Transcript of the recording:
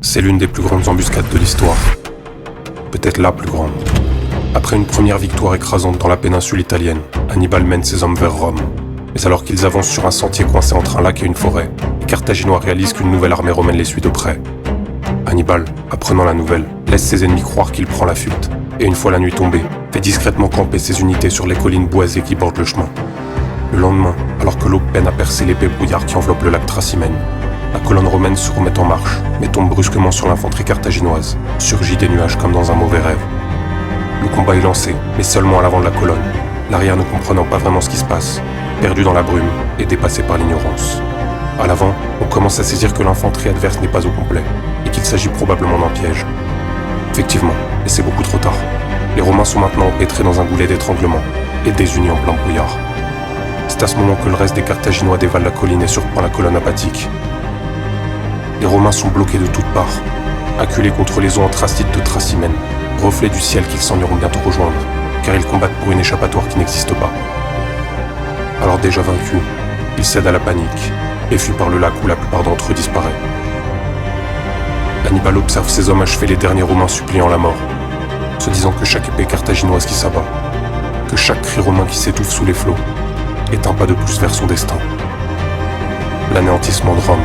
C'est l'une des plus grandes embuscades de l'histoire. Peut-être la plus grande. Après une première victoire écrasante dans la péninsule italienne, Hannibal mène ses hommes vers Rome. Mais alors qu'ils avancent sur un sentier coincé entre un lac et une forêt, les Carthaginois réalisent qu'une nouvelle armée romaine les suit de près. Hannibal, apprenant la nouvelle, laisse ses ennemis croire qu'il prend la fuite, et une fois la nuit tombée, fait discrètement camper ses unités sur les collines boisées qui bordent le chemin. Le lendemain, alors que l'aube peine à percer l'épais brouillard qui enveloppe le lac Trasimène, la colonne romaine se remet en marche, mais tombe brusquement sur l'infanterie carthaginoise, surgit des nuages comme dans un mauvais rêve. Le combat est lancé, mais seulement à l'avant de la colonne, l'arrière ne comprenant pas vraiment ce qui se passe, perdu dans la brume et dépassé par l'ignorance. À l'avant, on commence à saisir que l'infanterie adverse n'est pas au complet, et qu'il s'agit probablement d'un piège. Effectivement, et c'est beaucoup trop tard. Les Romains sont maintenant empêtrés dans un goulet d'étranglement, et désunis en plein brouillard. C'est à ce moment que le reste des Carthaginois dévale la colline et surprend la colonne apathique. Les Romains sont bloqués de toutes parts, acculés contre les eaux anthracites de Trasimène, reflets du ciel qu'ils s'en iront bientôt rejoindre, car ils combattent pour une échappatoire qui n'existe pas. Alors déjà vaincus, ils cèdent à la panique, et fuient par le lac où la plupart d'entre eux disparaissent. Hannibal observe ses hommes achever les derniers Romains suppliant la mort, se disant que chaque épée carthaginoise qui s'abat, que chaque cri romain qui s'étouffe sous les flots, est un pas de plus vers son destin. L'anéantissement de Rome